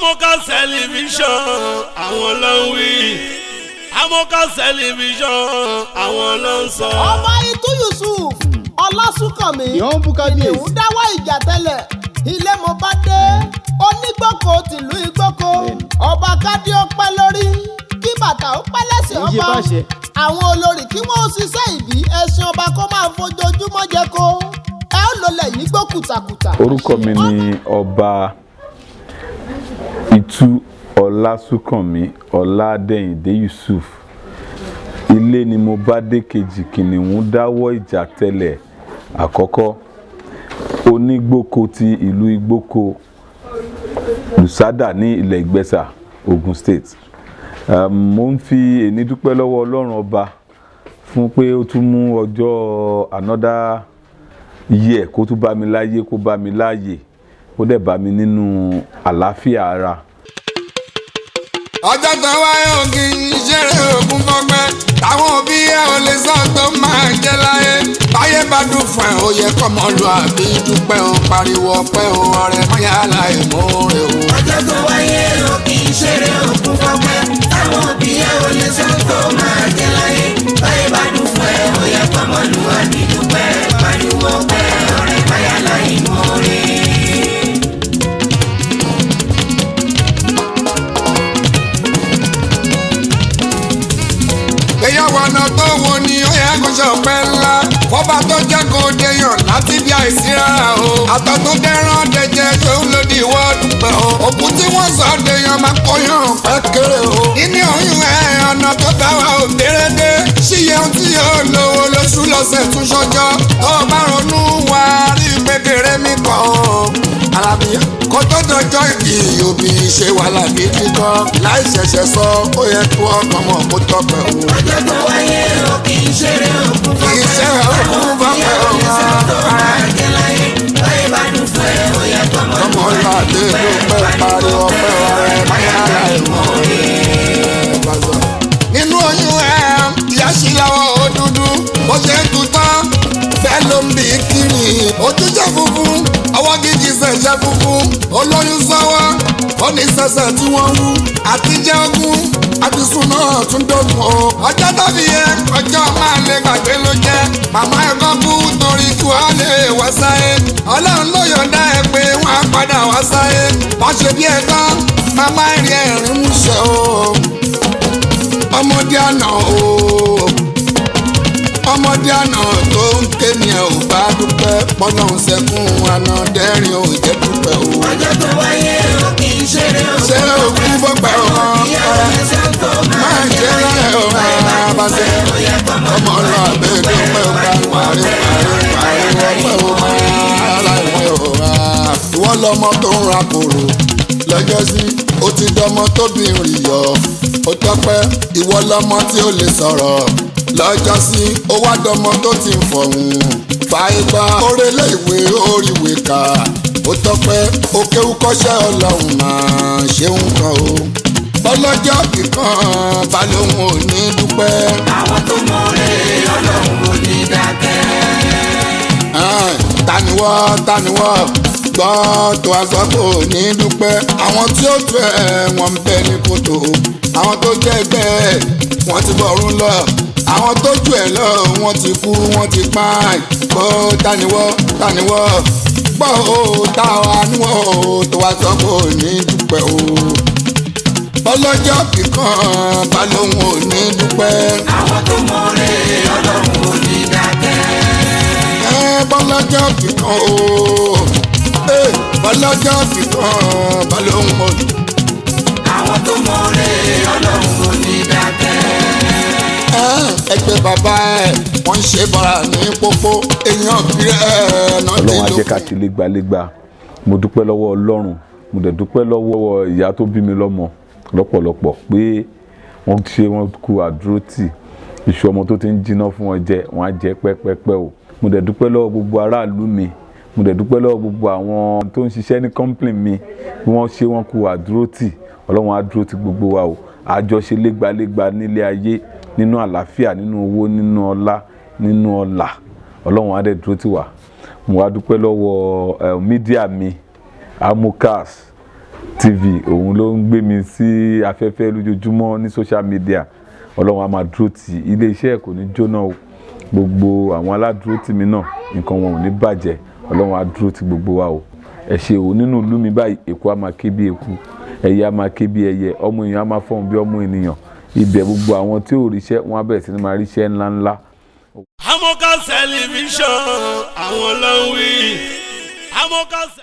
Amoka television àwọn ló ń wí. Amoka television àwọn ló ń sọ. Ọba Itu Yusuf Ọlásùnkànmí ìlú dáwọ́ ìjà tẹ́lẹ̀ ilé mo bá dé onígbòkó tìlú Ìgbòkó ọba kádé ó pẹ́ lórí kí bàtà ó pẹ́ lẹ́sẹ̀ ọba àwọn olórí kí wọ́n ṣiṣẹ́ ìbí ẹṣin ọba kó máa fojoojúmọ́ jẹ kó ẹ ó lọlẹ̀ yìí gbó kùtàkùtà. Orúkọ mi ni Ọba Itu Ọlásùnkànmí Ọládẹ́yìndé Yusuf. Ilé ni mo bá dé kejì kìnìún dáwọ́ ìjà tẹ́lẹ̀ àkọ́kọ́ onígbòkó ti ìlú Ìgbòkó Lùsádà ní ilẹ̀ Ìgbẹ́sà Ogun State. Mo ń fi èní dúpẹ́ lọ́wọ́ Ọlọ́run ọba fún pé ó tún mú ọjọ́ another year kó tún bá mi láyé kó bá mi láàyè kó dẹ̀ bá mi nínú àlàáfíà ara. Ọjọ́ tó wáyé ògì ìṣeré ògùn fọgbẹ́ táwọn òbí ẹ̀ ò lè sọ tó máa jẹ́ láyé báyé bá dùn fún ẹ̀ ó yẹ kọ́mọlúàbí dúpẹ́ ó pariwo ọpẹ́ ó ọ̀rẹ́ mọ́yá láìmọ́re ó. Ọjọ́ tó wáyé ògì ìṣeré ògùn fọgbẹ́ táwọn òbí ẹ̀ ò lè sọ tó máa jẹ́ láyé báyé bá dùn fún ẹ̀ ó yẹ kọ́mọlúàbí dúpẹ́ pariwo ọpẹ́ ọ̀rẹ́ mọ́yá láìmọ́re. Ìyàwó ọ̀nà tó wo ni ó yẹ kó ṣe ọ̀pẹ ńlá fọ́ba tó jẹ́ kó deyàn láti bí àìsí rárá o àtọ̀ tó dẹ́rán dẹ̀jẹ̀ tó ń lòdì ìwọ́ dúpẹ́ o òkú tí wọ́n sọ deyàn máa kóyàn pẹ́ kéré o nínú oyún ẹ̀ ọ̀nà tó bá wa ò dérédé ṣíyẹ ohun tí yóò lówó lóṣù lọ́sẹ̀ tún ṣọjọ́ tó bá ronú wá rí gbẹgẹrẹ mi kàn o Àlàbí kó tó dọjọ́ ìbí òbí ṣe wàhálà gidi gan láì ṣẹ̀ṣẹ̀ sọ ó yẹ kó ọkàn mọ̀ kó tọpẹ́ o. Ọjọ́ tó wáyé o kì í ṣeré òkun fún mi. Iṣẹ́ òkun fọ́pẹ́ o máa jẹ́ láyé báyé bá dùn fún ẹ ó yẹ kọ́mọ lọ́dẹ dúpẹ́ pariwo ọpẹ́ ọ̀rẹ́ máyàrá ìmọ̀ nínú oyún ẹ̀ ìyá sí lọ́wọ́ ó dúdú bó ṣe ń tutọ́ bẹ́ẹ̀ ló ń bí kiri ojú jẹ́ funfun ọwọ́ gígì ṣẹ̀ṣẹ̀ funfun olóyún sọ́wọ́ ó ní sẹ̀sẹ̀ tí wọ́n wú àtijọ́ ogún àtisùn náà tún dógún o ọjọ́ tàbí yẹ ọjọ́ máa lè gbàgbé ló jẹ́ màmá ẹ̀kọ́ kú torí kí wọ́n lè wá sáyé Ọlọ́run ló yọ̀ǹda ẹ̀ pé wọ́n á padà wá sáyé wọ́n ṣe bí ẹ̀kọ́ màmá ẹ̀rí ẹ̀rín múṣẹ́ o ọmọdé àná o ọmọdé àná tó ń ké ni ẹ ò bá dúpẹ́ pọ́nlọ́hún sẹ́kún àná dẹ́rìn ò jẹ́ dúpẹ́ o. Ọjọ́ tó wáyé o kì í ṣeré òkun ṣé òkú fọ́pẹ́ o máa jẹ́ láyé o máa bá ṣe ọmọ ọlọ́ àbẹ́ dúpẹ́ o bá parí ọpẹ́ o máa láìwẹ́ o máa. Ìwọ lọmọ tó ń ra kòrò lọ́jọ́ sí ó ti dọmọ tóbi rìn yọ ó tọ́pẹ́ ìwọ lọmọ tí ó lè sọ̀rọ̀ lọ́jọ́ sí ó wá dọmọ tó ti ń fọ̀hún fàìgbà orélé ìwé oríwé kà ó tọ́pẹ́ ó kéwú kọ́ṣẹ́ Ọlọ́run máa ṣeun kan o ọlọ́jọ́ kíkan balóhùn ò ní dúpẹ́. Àwọn tó mọ̀ọ́rẹ́ Ọlọ́run ò ní dákẹ́. Taniwọ́ gbọ́ tó aṣọ kò ní dúpẹ́ àwọn tí ó tó ẹ̀ wọ́n ń bẹ ní kòtò àwọn tó jẹ́ ẹgbẹ́ wọ́n ti bọ̀rún lọ àwọn tó jù ẹ̀ lọ wọ́n ti kú wọ́n ti pààyàn gbọ́ taniwọ́ gbọ́ ó táwa níwọ̀ ó tó aṣọ kò ní dúpẹ́ o ọlọ́jọ́ kíkan balóhùn ò ní dúpẹ́. Àwọn tó mọ̀ọ́rẹ́ Ọlọ́run ò ní dákẹ́. Bọ́lọ́jọ́ kíkan o bọ́lọ́jọ́ kíkan balóhùn ò ní. Àwọn tó mọ̀ọ́rẹ́ Ọlọ́run ò ní dákẹ́. Ẹgbẹ́ bàbá ẹ̀ wọ́n ń ṣe bọ́ra ní pópó èèyàn kiri ẹ̀ náà ti lò. Ọlọ́run á jẹ́ ká ṣe légbálégbá. Mo dúpẹ́ lọ́wọ́ Ọlọ́run mo dẹ̀ dúpẹ́ lọ́wọ́ ìyá tó bí mi lọ́mọ lọ́pọ̀lọpọ̀ pé wọ́n kú àdúrótì iṣu ọmọ tó ti ń jiná fún wọn jẹ wọ́n á jẹ pẹ́pẹ́pẹ́ o. Mo dẹ̀ dúpẹ́ lọ́wọ́ gbogbo aráàlú mi mo dẹ̀ dúpẹ́ lọ́wọ́ gbogbo àwọn tó ń ṣiṣẹ́ ní complain mi bí wọ́n kú àdúrótì Ọlọ́run á dúró ti gbogbo wa o àjọṣe légbálégbá nílé ayé nínú àlàáfíà nínú owó nínú ọlá nínú ọlà Ọlọ́run á dẹ̀ dúró tì wá. Mo wá dúpẹ́ lọ́wọ́ mídíà mi Amokas TV òun ló ń gbé mi sí afẹ́fẹ́ lójoojúmọ́ ní social media. Ọlọ́run á máa dúró tì ilé iṣẹ́ kò ní jóná o. Gbogbo àwọn aládùúró tì mí náà nǹkan wọn ò ní bàjẹ́. Ọlọ́run á dúró tì gbogbo wa o. Ẹ ṣé o, nínú ìlú mi báyìí eku á máa ké bí eku, ẹyẹ á máa ké bí ẹyẹ, ọmọ èèyàn á máa fọhùn bí ọmọ ènìyàn. Ibẹ̀ gbogbo àwọn tí ò ríṣẹ́ wọn á bẹ̀rẹ̀ sí ní máa ríṣẹ́ ńláńlá. Amoka Television àwọn ló ń wí. Amoka.